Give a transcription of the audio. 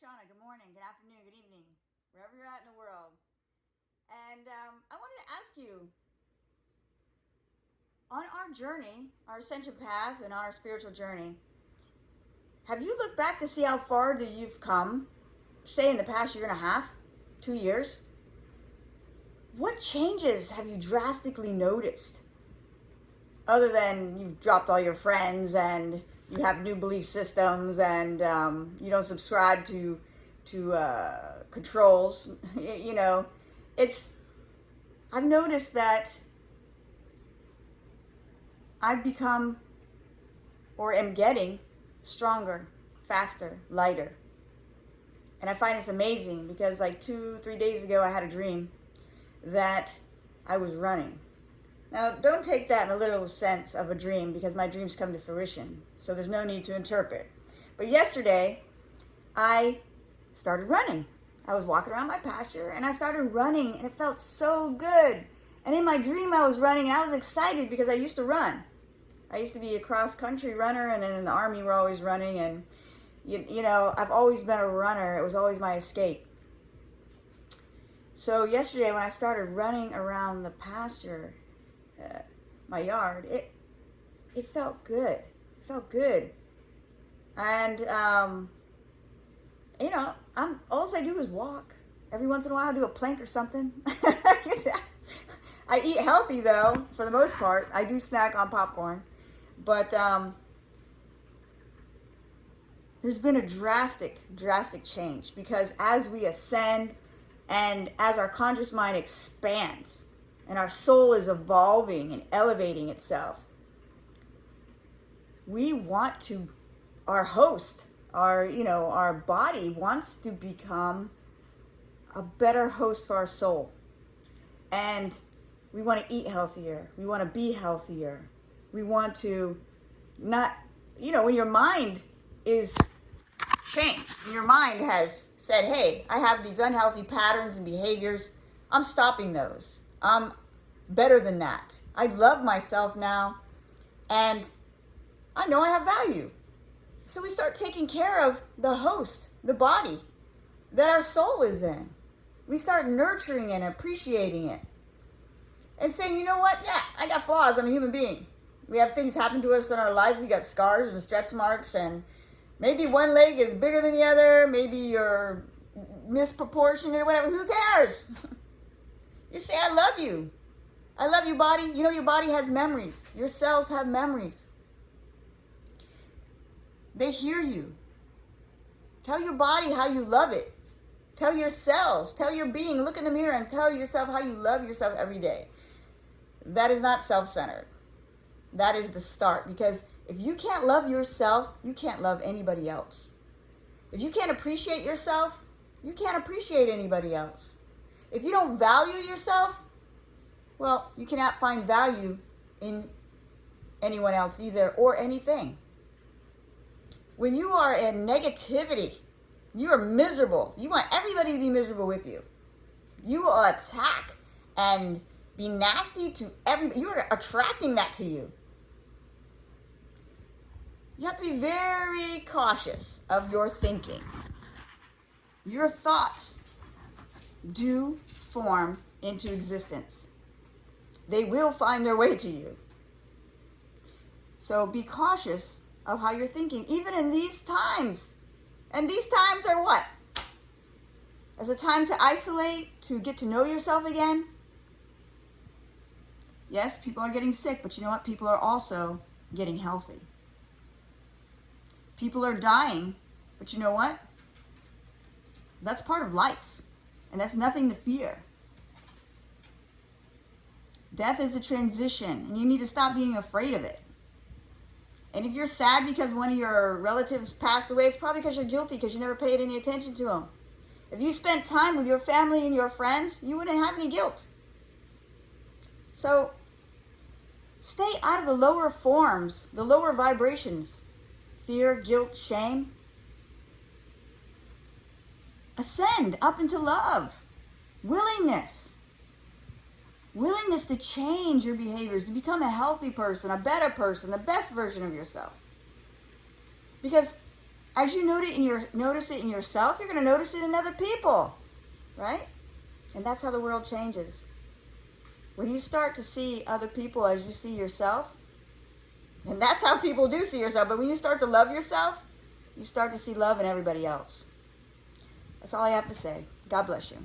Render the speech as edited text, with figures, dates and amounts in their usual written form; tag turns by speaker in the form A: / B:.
A: Shauna. Good morning, good afternoon, good evening, wherever you're at in the world. And I wanted to ask you, on our journey, our ascension path, and on our spiritual journey, have you looked back to see how far that you've come, say in the past year and a half, 2 years? What changes have you drastically noticed? Other than you've dropped all your friends and you have new belief systems and you don't subscribe to controls. I've noticed that I've become or am getting stronger, faster, lighter. And I find this amazing because like 2-3 days ago I had a dream that I was running. Now, don't take that in a literal sense of a dream because my dreams come to fruition. So there's no need to interpret. But yesterday, I started running. I was walking around my pasture and I started running and it felt so good. And in my dream, I was running and I was excited because I used to run. I used to be a cross-country runner, and then in the Army, we're always running. And, I've always been a runner. It was always my escape. So yesterday, when I started running around the pasture, my yard, it felt good. It felt good. And, all I do is walk. Every once in a while, I do a plank or something. I eat healthy, though, for the most part. I do snack on popcorn. But there's been a drastic change because as we ascend and as our conscious mind expands and our soul is evolving and elevating itself, we want to, our host, our body wants to become a better host for our soul. And we want to eat healthier. We want to be healthier. We want to not, when your mind is changed, your mind has said, hey, I have these unhealthy patterns and behaviors. I'm stopping those. I'm better than that. I love myself now. And I know I have value. So we start taking care of the host, the body that our soul is in. We start nurturing it and appreciating it. And saying, you know what? Yeah, I got flaws. I'm a human being. We have things happen to us in our life. We got scars and stretch marks. And maybe one leg is bigger than the other. Maybe you're misproportionate or whatever. Who cares? You say, I love you. I love you, body. Your body has memories. Your cells have memories. They hear you. Tell your body how you love it. Tell your cells, tell your being, look in the mirror and tell yourself how you love yourself every day. That is not self-centered. That is the start. Because if you can't love yourself, you can't love anybody else. If you can't appreciate yourself, you can't appreciate anybody else. If you don't value yourself, well, you cannot find value in anyone else either or anything. When you are in negativity, you are miserable. You want everybody to be miserable with you. You will attack and be nasty to everybody. You are attracting that to you. You have to be very cautious of your thinking. Your thoughts do form into existence. They will find their way to you. So be cautious of how you're thinking, even in these times. And these times are what? As a time to isolate, to get to know yourself again. Yes, people are getting sick, but you know what? People are also getting healthy. People are dying, but you know what? That's part of life, and that's nothing to fear. Death is a transition, and you need to stop being afraid of it. And if you're sad because one of your relatives passed away, it's probably because you're guilty because you never paid any attention to them. If you spent time with your family and your friends, you wouldn't have any guilt. So stay out of the lower forms, the lower vibrations. Fear, guilt, shame. Ascend up into love. Willingness. Willingness to change your behaviors, to become a healthy person, a better person, the best version of yourself. Because as you notice it in yourself, you're going to notice it in other people, right? And that's how the world changes. When you start to see other people as you see yourself, and that's how people do see yourself, but when you start to love yourself, you start to see love in everybody else. That's all I have to say. God bless you.